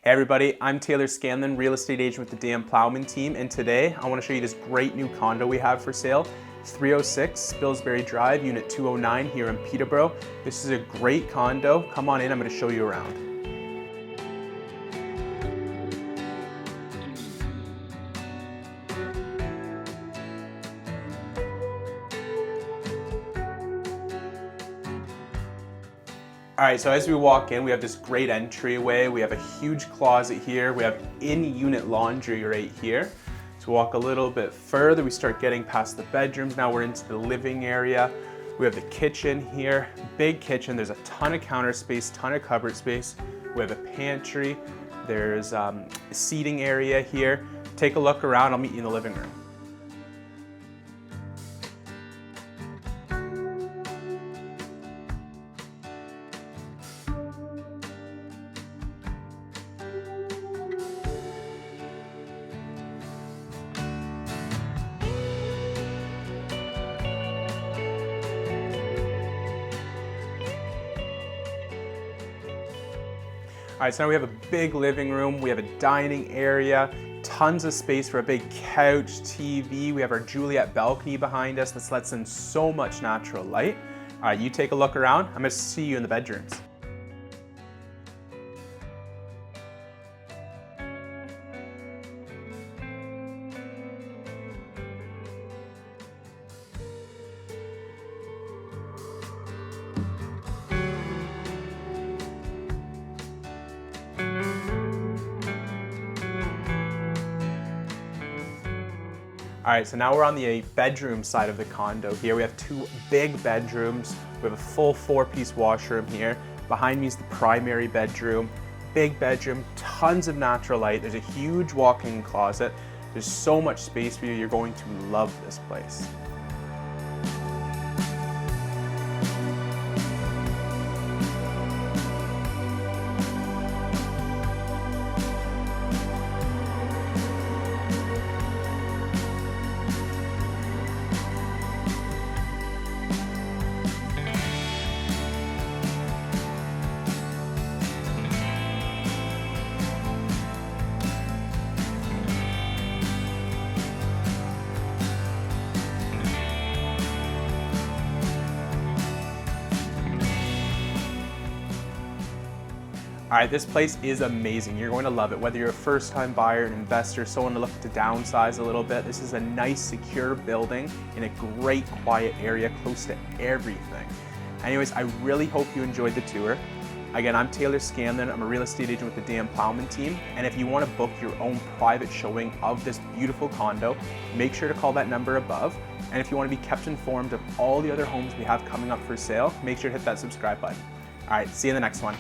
Hey everybody, I'm Taylor Scanlon, real estate agent with the Plowman team, and today I want to show you this great new condo we have for sale. 306 Spillsbury Drive, Unit 209 here in Peterborough. This is a great condo. Come on in, I'm going to show you around. All right, so as we walk in, we have this great entryway. We have a huge closet here. We have in-unit laundry right here. So walk a little bit further, we start getting past the bedrooms. Now we're into the living area. We have the kitchen here, big kitchen. There's a ton of counter space, ton of cupboard space. We have a pantry. There's a seating area here. Take a look around, I'll meet you in the living room. All right, so now we have a big living room, we have a dining area, tons of space for a big couch, TV. We have our Juliette balcony behind us. This lets in so much natural light. All right, you take a look around. I'm gonna see you in the bedrooms. All right, so now we're on the bedroom side of the condo here. We have two big bedrooms. We have a full 4-piece washroom here. Behind me is the primary bedroom, big bedroom, tons of natural light. There's a huge walk-in closet. There's so much space for you. You're going to love this place. All right, this place is amazing. You're going to love it. Whether you're a first-time buyer, an investor, someone looking to downsize a little bit, this is a nice, secure building in a great, quiet area close to everything. Anyways, I really hope you enjoyed the tour. Again, I'm Taylor Scanlon. I'm a real estate agent with the Plowman team. And if you want to book your own private showing of this beautiful condo, make sure to call that number above. And if you want to be kept informed of all the other homes we have coming up for sale, make sure to hit that subscribe button. All right, see you in the next one.